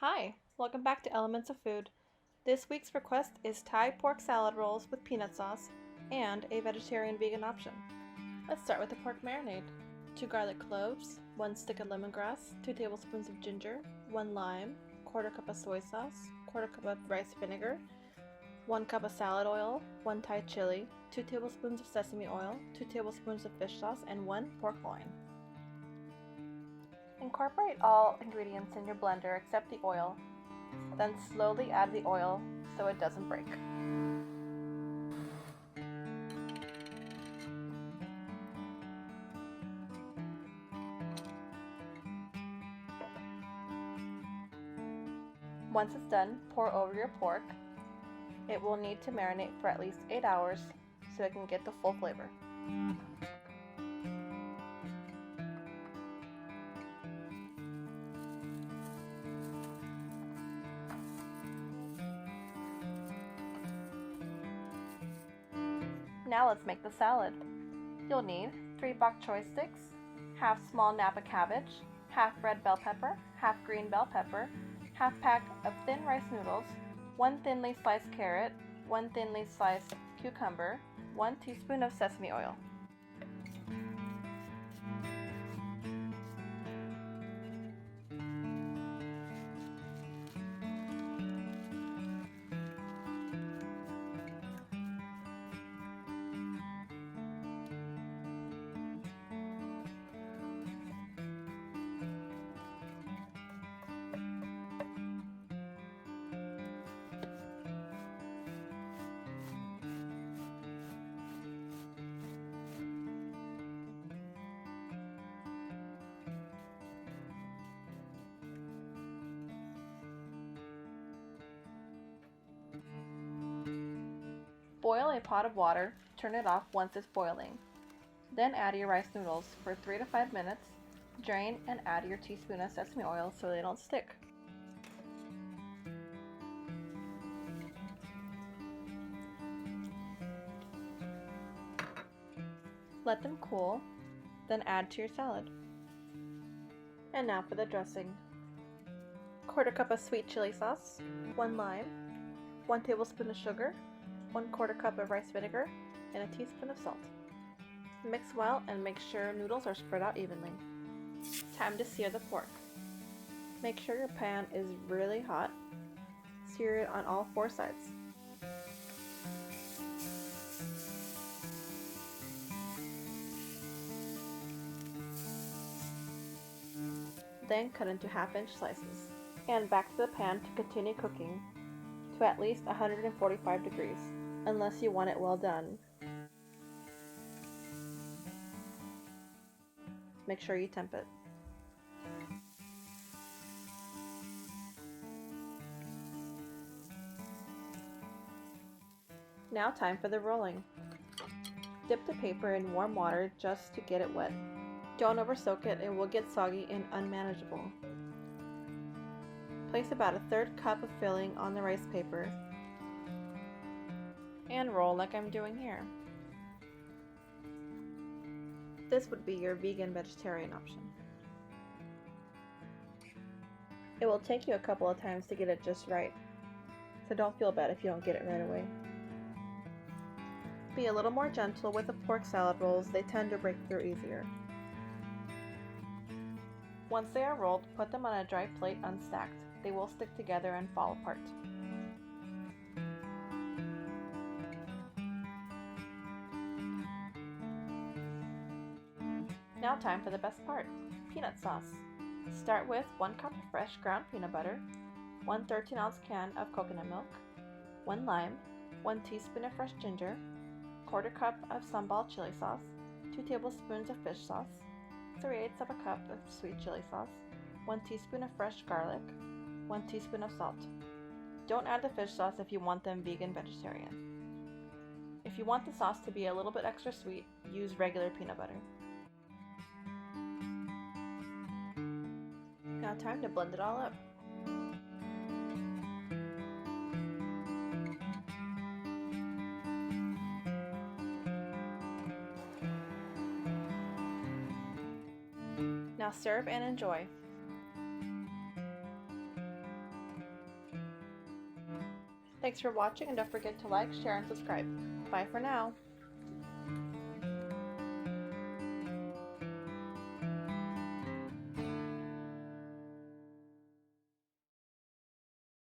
Hi, welcome back to Elements of Food. This week's request is Thai pork salad rolls with peanut sauce and a vegetarian vegan option. Let's start with the pork marinade. 2 garlic cloves, 1 stick of lemongrass, 2 tablespoons of ginger, 1 lime, quarter cup of soy sauce, quarter cup of rice vinegar, 1 cup of salad oil, 1 Thai chili, 2 tablespoons of sesame oil, 2 tablespoons of fish sauce, and 1 pork loin. Incorporate all ingredients in your blender except the oil, then slowly add the oil so it doesn't break. Once it's done, pour over your pork. It will need to marinate for at least 8 hours so it can get the full flavor. Now let's make the salad. You'll need 3 bok choy sticks, half small Napa cabbage, half red bell pepper, half green bell pepper, half pack of thin rice noodles, 1 thinly sliced carrot, 1 thinly sliced cucumber, 1 teaspoon of sesame oil. Boil a pot of water, turn it off once it's boiling. Then add your rice noodles for 3 to 5 minutes, drain and add your teaspoon of sesame oil so they don't stick. Let them cool, then add to your salad. And now for the dressing. Quarter cup of sweet chili sauce, 1 lime, 1 tablespoon of sugar, 1/4 cup of rice vinegar, and a teaspoon of salt. Mix well and make sure noodles are spread out evenly. Time to sear the pork. Make sure your pan is really hot. Sear it on all 4 sides. Then cut into half-inch slices. And back to the pan to continue cooking to at least 145 degrees, unless you want it well done. Make sure you temp it. Now time for the rolling. Dip the paper in warm water just to get it wet. Don't over soak it, it will get soggy and unmanageable. Place about a 1/3 cup of filling on the rice paper and roll like I'm doing here. This would be your vegan vegetarian option. It will take you a couple of times to get it just right, so don't feel bad if you don't get it right away. Be a little more gentle with the pork salad rolls, they tend to break through easier. Once they are rolled, put them on a dry plate unstacked. They will stick together and fall apart. Now time for the best part, peanut sauce. Start with 1 cup of fresh ground peanut butter, 1 13-ounce can of coconut milk, 1 lime, 1 teaspoon of fresh ginger, 1/4 cup of sambal chili sauce, 2 tablespoons of fish sauce, 3/8 of a cup of sweet chili sauce, 1 teaspoon of fresh garlic, 1 teaspoon of salt. Don't add the fish sauce if you want them vegan vegetarian. If you want the sauce to be a little bit extra sweet, use regular peanut butter. Now time to blend it all up. Now serve and enjoy. Thanks for watching, and don't forget to like, share, and subscribe. Bye for now.